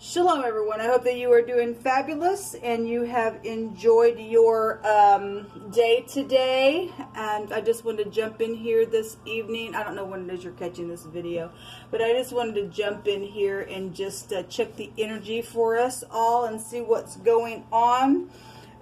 Shalom, everyone. I hope that you are doing fabulous and you have enjoyed your day today. And I just wanted to jump in here this evening. I don't know when it is you're catching this video, but I just wanted to jump in here and just check the energy for us all and see what's going on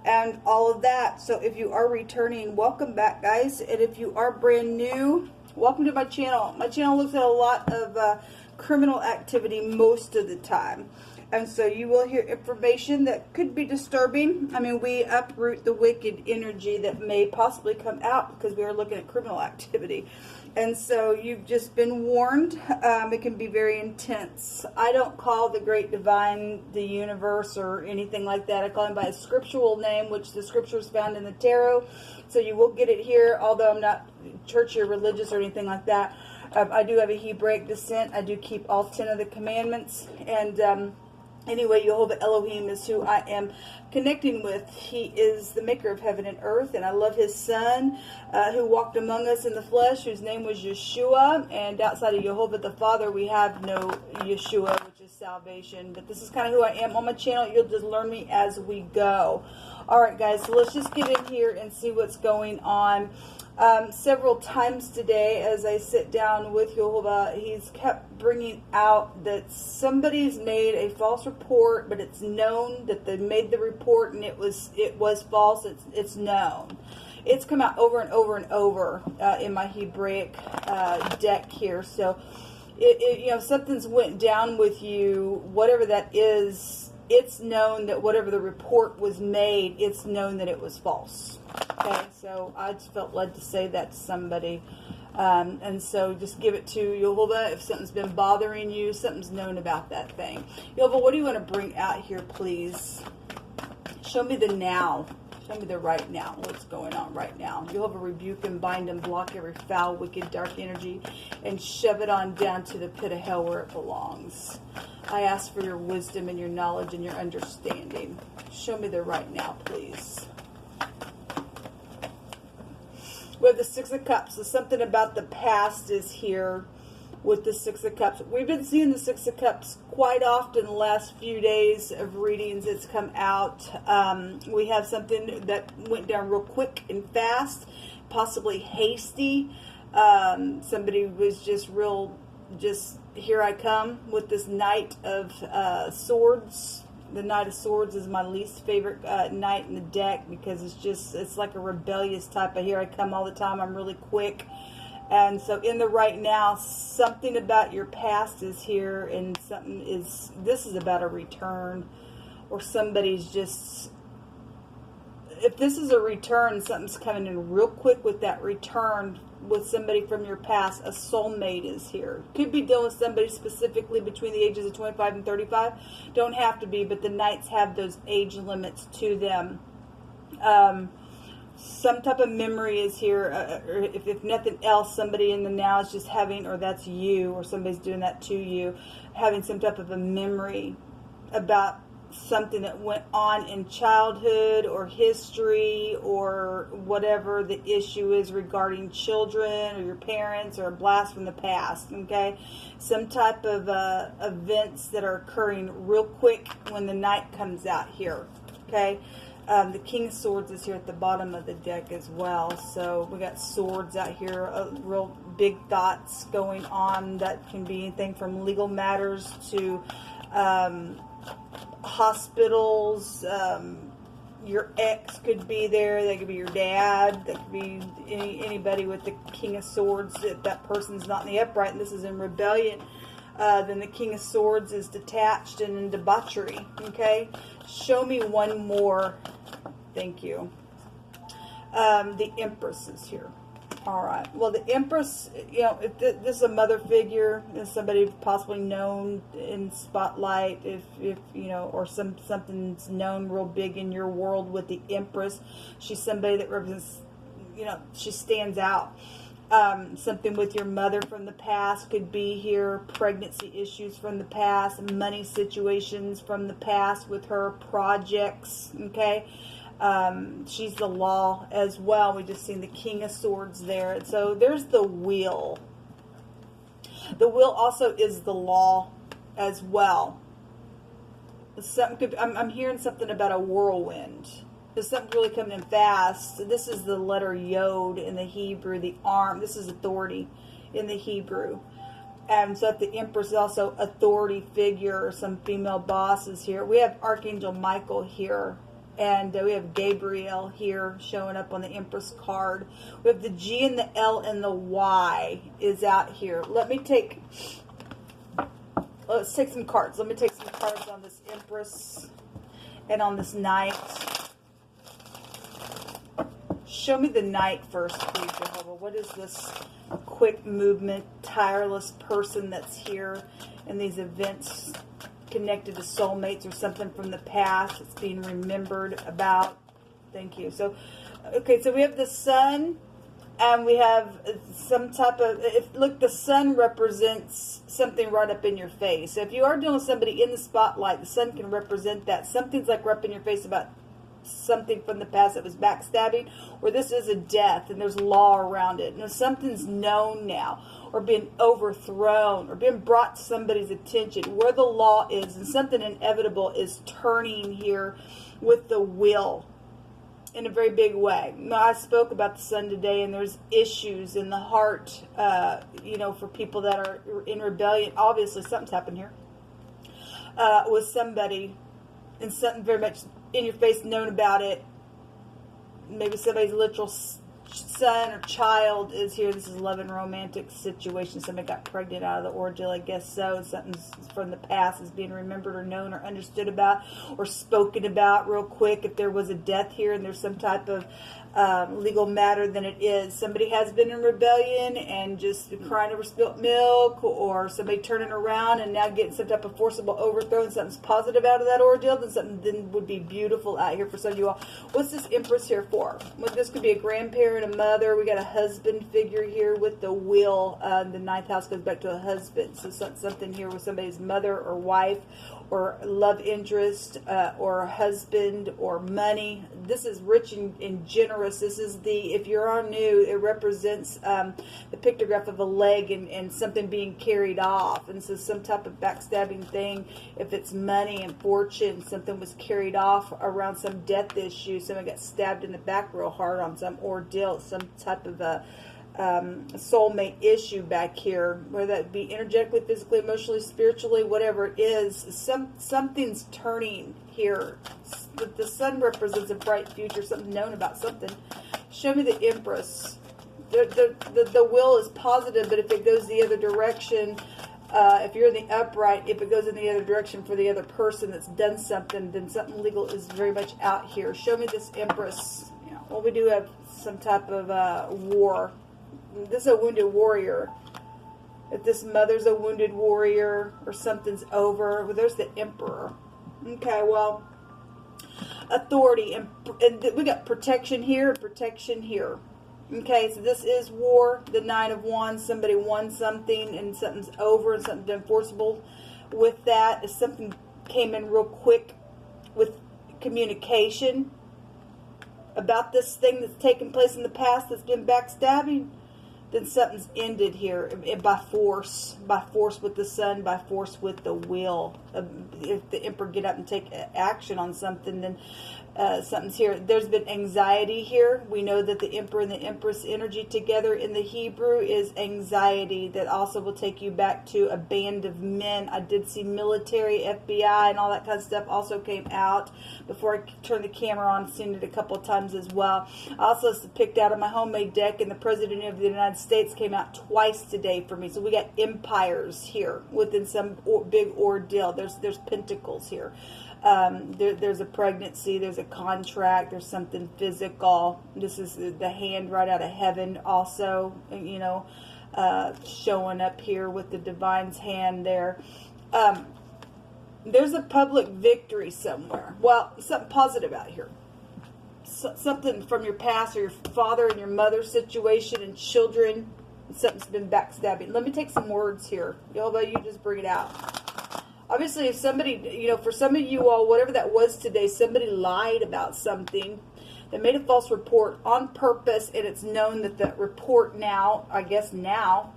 and all of that. So if you are returning, welcome back, guys. And if you are brand new, welcome to my channel. My channel looks at a lot of criminal activity most of the time. And so you will hear information that could be disturbing. I mean, we uproot the wicked energy that may possibly come out because we are looking at criminal activity. And so you've just been warned. It can be very intense. I don't call the great divine the universe or anything like that. I call him by a scriptural name, which the scripture is found in the tarot. So you will get it here, although I'm not churchy or religious or anything like that. I do have a Hebraic descent. I do keep all 10 of the commandments. And anyway, YHVH Elohim is who I am connecting with. He is the maker of heaven and earth, and I love his son who walked among us in the flesh, whose name was Yeshua. And outside of YHVH the Father, we have no Yeshua, which is salvation. But this is kind of who I am on my channel. You'll just learn me as we go. All right, guys, so let's just get in here and see what's going on. Several times today, as I sit down with YHVH, he's kept bringing out that somebody's made a false report, but it's known that they made the report and it was false. It's known. It's come out over and over and over in my Hebraic deck here. So, you know, something's went down with you, whatever that is. It's known that whatever the report was made, it's known that it was false. Okay, so I just felt led to say that to somebody. And so just give it to YHVH. If something's been bothering you, something's known about that thing. YHVH, what do you want to bring out here, please? Show me the now. Show me the right now. What's going on right now? YHVH, rebuke and bind and block every foul, wicked, dark energy and shove it on down to the pit of hell where it belongs. I ask for your wisdom and your knowledge and your understanding. Show me the right now, please. We have the Six of Cups. So something about the past is here with the Six of Cups. We've been seeing the Six of Cups quite often the last few days of readings. It's come out. We have something that went down real quick and fast, possibly hasty. Somebody was just here I come with this Knight of Swords. The Knight of Swords is my least favorite knight in the deck because it's like a rebellious type of here I come all the time. I'm really quick. And so in the right now, something about your past is here, and this is about a return, or somebody's just, if this is a return, something's coming in real quick with that return with somebody from your past. A soulmate is here. Could be dealing with somebody specifically between the ages of 25 and 35. Don't have to be, but the knights have those age limits to them. Some type of memory is here, or if nothing else, somebody in the now is just having, or that's you, or somebody's doing that to you, having some type of a memory about something that went on in childhood or history or whatever the issue is regarding children or your parents, or a blast from the past. Okay, some type of events that are occurring real quick when the Knight comes out here. Okay. The King of Swords is here at the bottom of the deck as well. So we got swords out here, real big thoughts going on that can be anything from legal matters to hospitals. Your ex could be there. That could be your dad. That could be anybody with the King of Swords. If that person's not in the upright and this is in rebellion, then the King of Swords is detached and in debauchery. Okay, show me one more. Thank you. The Empress is here. All right. Well, the Empress, you know, if this is a mother figure, is somebody possibly known in spotlight, if you know, or something's known real big in your world with the Empress. She's somebody that represents, you know, she stands out. Something with your mother from the past could be here. Pregnancy issues from the past, money situations from the past with her, projects. Okay. She's the law as well. We just seen the King of Swords there. So there's the Wheel. The Wheel also is the law as well. I'm hearing something about a whirlwind. There's something really coming in fast. This is the letter Yod in the Hebrew, the arm. This is authority in the Hebrew. And so the Empress is also authority figure, or some female bosses here. We have Archangel Michael here. And we have Gabriel here showing up on the Empress card. We have the G and the L and the Y is out here. Let's take some cards. Let me take some cards on this Empress and on this Knight. Show me the Knight first, please, Jehovah. What is this quick movement, tireless person that's here in these events connected to soulmates or something from the past that's being remembered about? Thank you. So, okay, so we have the Sun, and we have some type of, look, the Sun represents something right up in your face. So if you are dealing with somebody in the spotlight, the Sun can represent that. Something's like right up in your face about something from the past that was backstabbing, or this is a death and there's law around it. Now something's known now, or being overthrown, or being brought to somebody's attention where the law is, and something inevitable is turning here with the will in a very big way. Now, I spoke about the Sun today, and there's issues in the heart, for people that are in rebellion. Obviously something's happened here with somebody, and something very much in your face, known about it. Maybe somebody's literal son or child is here. This is a love and romantic situation. Somebody got pregnant out of the ordeal, I guess so. Something from the past is being remembered or known or understood about or spoken about real quick. If there was a death here and there's some type of legal matter, then it is. Somebody has been in rebellion and just crying over spilt milk, or somebody turning around and now getting some type of forcible overthrow, and something's positive out of that ordeal, then something then would be beautiful out here for some of you all. What's this Empress here for? Well, this could be a grandparent, a mother. We got a husband figure here with the wheel. The ninth house goes back to a husband. So something here with somebody's mother or wife, or love interest, or husband, or money. This is rich and generous. This is the, if you're on new, it represents the pictograph of a leg and something being carried off. And so some type of backstabbing thing, if it's money and fortune, something was carried off around some death issue. Someone got stabbed in the back real hard on some ordeal, some type of a soulmate issue back here, whether that be energetically, physically, emotionally, spiritually, whatever it is. Something's turning here. The Sun represents a bright future, something known about something. Show me the Empress. The will is positive, but if it goes the other direction, if you're in the upright, if it goes in the other direction for the other person that's done something, then something legal is very much out here. Show me this Empress. Well, we do have some type of war. This is a wounded warrior. If this mother's a wounded warrior or something's over, well, there's the Emperor. Okay, well, authority, and we got protection here and protection here. Okay, so this is war, the Nine of Wands. Somebody won something and something's over and something's done forcible with that. If something came in real quick with communication about this thing that's taken place in the past that's been backstabbing, then something's ended here by force with the Sun, by force with the will. If the Emperor get up and take action on something, then something's here. There's been anxiety here. We know that the Emperor and the Empress energy together in the Hebrew is anxiety. That also will take you back to a band of men. I did see military, FBI, and all that kind of stuff also came out before I turned the camera on. Seen it a couple of times as well. I also picked out of my homemade deck, and the President of the United States came out twice today for me. So we got empires here within some big ordeal. There's pentacles here. There's a pregnancy, there's a contract, there's something physical. This is the hand right out of heaven also, showing up here with the divine's hand there. There's a public victory somewhere. Well, something positive out here. Something from your past or your father and your mother situation and children. Something's been backstabbing. Let me take some words here. Yoba, you just bring it out. Obviously, if somebody, for some of you all, whatever that was today, somebody lied about something. They made a false report on purpose, and it's known that the report now, I guess now,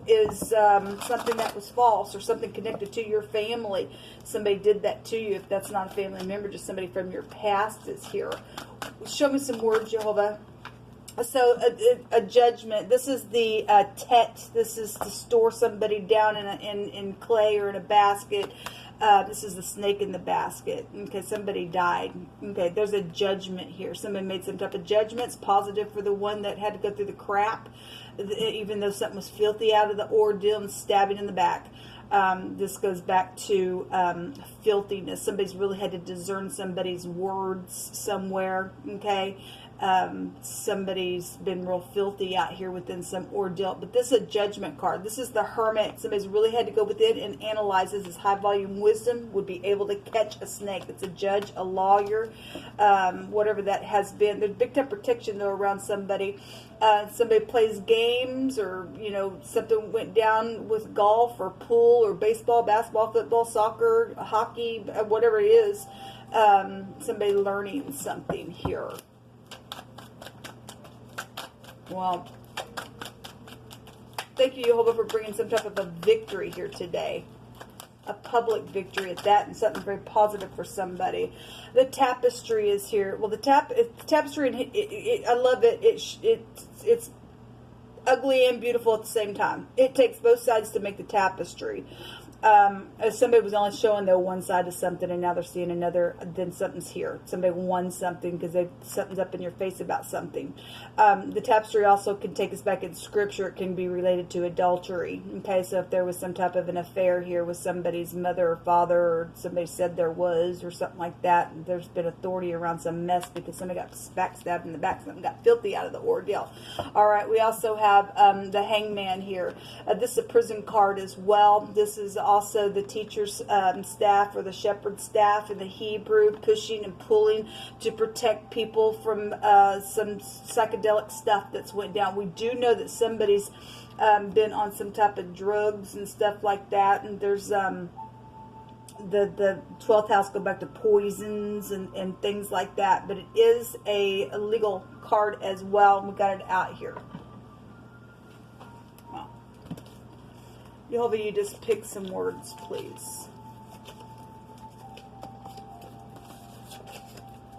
is something that was false or something connected to your family. Somebody did that to you. If that's not a family member, just somebody from your past is here. Show me some words, Jehovah. So a judgment. This is the tet. This is to store somebody down in clay or in a basket. This is the snake in the basket. Okay, somebody died. Okay, there's a judgment here. Somebody made some type of judgment. It's positive for the one that had to go through the crap, even though something was filthy out of the ordeal and stabbing in the back. This goes back to filthiness. Somebody's really had to discern somebody's words somewhere. Okay. Somebody's been real filthy out here within some ordeal, but this is a judgment card. This is the hermit. Somebody's really had to go within and analyzes his high volume wisdom, would be able to catch a snake. It's a judge, a lawyer, whatever that has been. There's big time protection though around somebody. Somebody plays games, or something went down with golf or pool or baseball, basketball, football, soccer, hockey, whatever it is. Somebody learning something here. Well, thank you, Jehovah, for bringing some type of a victory here today. A public victory at that, and something very positive for somebody. The tapestry is here. Well, the tapestry, and I love it. It's ugly and beautiful at the same time. It takes both sides to make the tapestry. If somebody was only showing their one side of something and now they're seeing another, then something's here. Somebody won something because something's up in your face about something. The tapestry also can take us back in scripture. It can be related to adultery. Okay, so if there was some type of an affair here with somebody's mother or father, or somebody said there was, or something like that, there's been authority around some mess because somebody got backstabbed in the back, something got filthy out of the ordeal. All right, we also have the hangman here. This is a prison card as well. This is also the teacher's staff or the shepherd's staff in the Hebrew, pushing and pulling to protect people from some psychedelic stuff that's went down. We do know that somebody's been on some type of drugs and stuff like that, and there's the 12th house go back to poisons and things like that, but it is a legal card as well, and we got it out here. Jehovah, you just pick some words, please.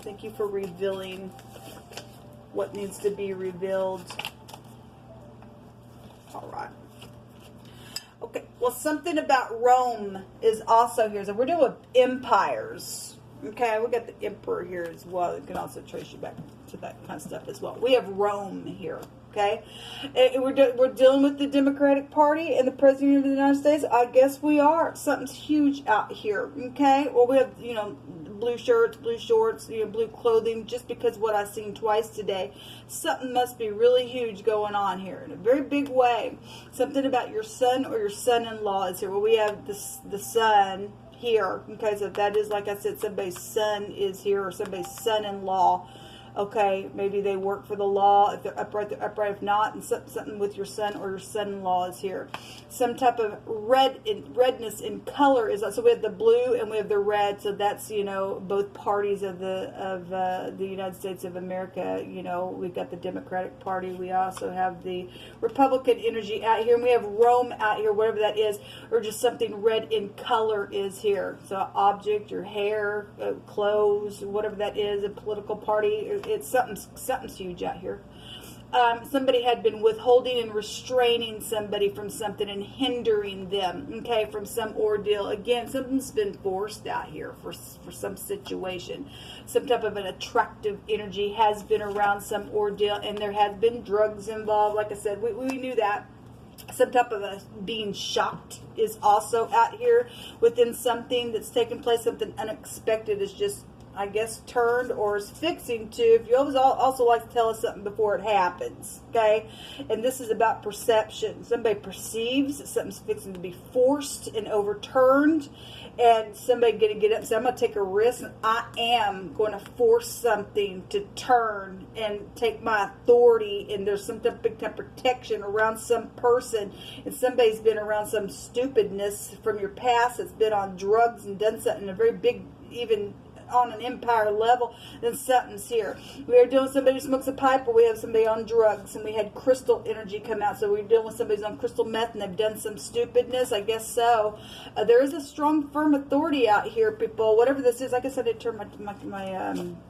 Thank you for revealing what needs to be revealed. All right. Okay, well, something about Rome is also here. So we're doing with empires. Okay, we got the emperor here as well. It can also trace you back to that kind of stuff as well. We have Rome here. Okay, we're dealing with the Democratic Party and the President of the United States. I guess we are. Something's huge out here. Okay, well, we have blue shirts, blue shorts, blue clothing. Just because what I've seen twice today, something must be really huge going on here in a very big way. Something about your son or your son-in-law is here. Well, we have the son here. Okay, so that is, like I said, somebody's son is here, or somebody's son-in-law. Okay, maybe they work for the law. If they're upright, they're upright. If not, and something with your son or your son-in-law is here. Some type of redness in color is, so we have the blue and we have the red. So that's both parties of the United States of America. We've got the Democratic Party. We also have the Republican energy out here, and we have Rome out here, whatever that is, or just something red in color is here. So object, your hair, clothes, whatever that is, a political party. It's something's huge out here. Somebody had been withholding and restraining somebody from something and hindering them, okay, from some ordeal. Again, something's been forced out here for some situation. Some type of an attractive energy has been around some ordeal, and there has been drugs involved. Like I said, we knew that. Some type of being shocked is also out here within something that's taken place. Something unexpected is just, I guess, turned or is fixing to. If you always also like to tell us something before it happens, okay? And this is about perception. Somebody perceives that something's fixing to be forced and overturned, and somebody going to get up and say, I'm going to take a risk, and I am going to force something to turn and take my authority, and there's some big time protection around some person, and somebody's been around some stupidness from your past that's been on drugs and done something, a very big, even on an empire level, then something's here. We are dealing with somebody who smokes a pipe, or we have somebody on drugs, and we had crystal energy come out. So we're dealing with somebody who's on crystal meth, and they've done some stupidness, I guess so. There is a strong, firm authority out here, people. Whatever this is, like I said, I turned my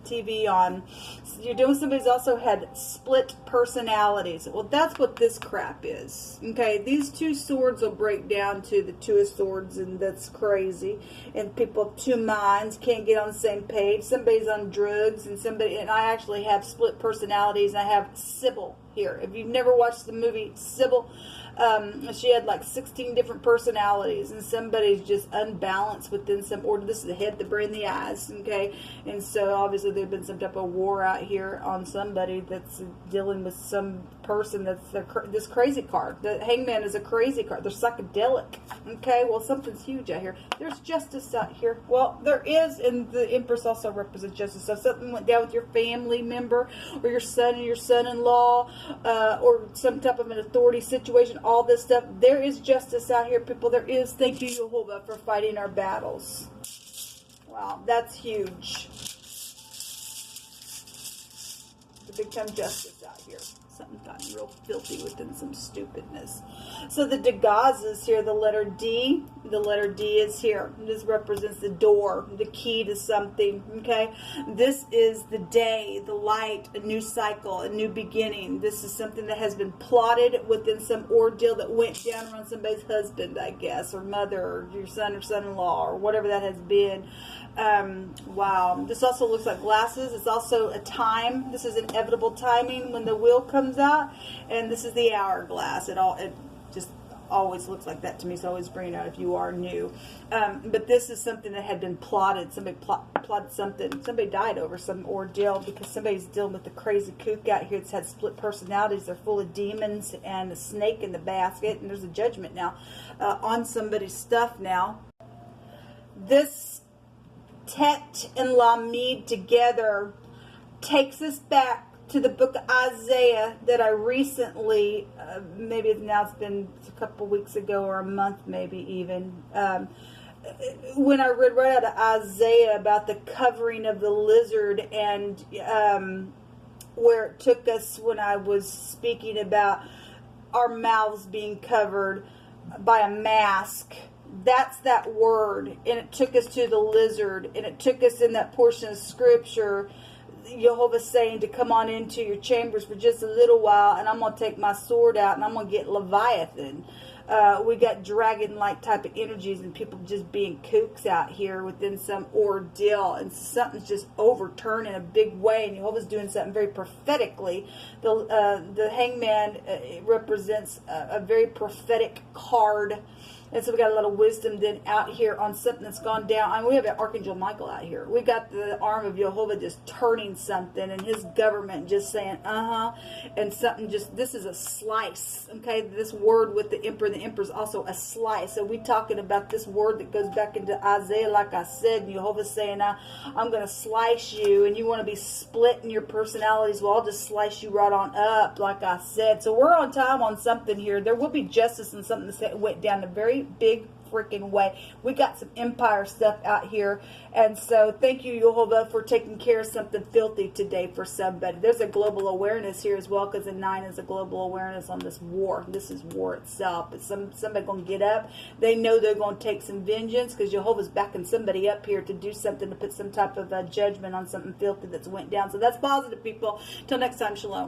TV on. So you're dealing with somebody who's also had split personalities. Well, that's what this crap is. Okay, these two swords will break down to the two of swords, and that's crazy. And people have two minds, can't get on the same page. Somebody's on drugs, and I actually have split personalities, and I have Sybil here. If you've never watched the movie Sybil, she had like 16 different personalities, and somebody's just unbalanced within some order. This is the head, the brain, the eyes, okay? And so obviously there's been some type of war out here on somebody that's dealing with some person that's this crazy card. The Hangman is a crazy card. They're psychedelic, okay? Well, something's huge out here. There's justice out here. Well, there is, and the Empress also represents justice. So if something went down with your family member, or your son and your son-in-law, or some type of an authority situation, all this stuff, there is justice out here, people. There is. Thank you, Jehovah, for fighting our battles. Wow, that's huge. The big time justice out here. Something gotten real filthy within some stupidness. So the Degas is here, the letter D. The letter D is here. This represents the door, the key to something, okay? This is the day, the light, a new cycle, a new beginning. This is something that has been plotted within some ordeal that went down around somebody's husband, I guess, or mother, or your son or son-in-law, or whatever that has been. Wow. This also looks like glasses. It's also a time. This is inevitable timing when the wheel comes out, and this is the hourglass. It just always looks like that to me, so always bring it out if you are new. But this is something that had been plotted. Somebody plotted something. Somebody died over some ordeal because somebody's dealing with the crazy kook out here that's had split personalities. They're full of demons and a snake in the basket, and there's a judgment now on somebody's stuff now. This Tet and Lamed together takes us back to the book of Isaiah that I recently, maybe now it's been a couple weeks ago or a month maybe even, when I read right out of Isaiah about the covering of the lizard, and where it took us when I was speaking about our mouths being covered by a mask. That's that word, and it took us to the lizard, and it took us in that portion of scripture, Jehovah saying to come on into your chambers for just a little while, and I'm going to take my sword out, and I'm going to get Leviathan. We got dragon-like type of energies, and people just being kooks out here within some ordeal, and something's just overturned in a big way, and Jehovah's doing something very prophetically. The Hangman represents a very prophetic card. And so we got a lot of wisdom then out here on something that's gone down. I mean, we have an Archangel Michael out here. We got the arm of Jehovah just turning something, and his government just saying, and something just, this is a slice, okay? This word with the emperor is also a slice. So we talking about this word that goes back into Isaiah, like I said, and Jehovah's saying, I'm going to slice you, and you want to be split in your personalities. Well, I'll just slice you right on up, like I said. So we're on time on something here. There will be justice in something that went down the very big freaking way. We got some empire stuff out here, and so thank you, Jehovah, for taking care of something filthy today for somebody. There's a global awareness here as well, because the 9 is a global awareness on this war. This is war itself. It's somebody going to get up. They know they're going to take some vengeance, because Jehovah's backing somebody up here to do something, to put some type of judgment on something filthy that's went down. So that's positive, people. Till next time, shalom.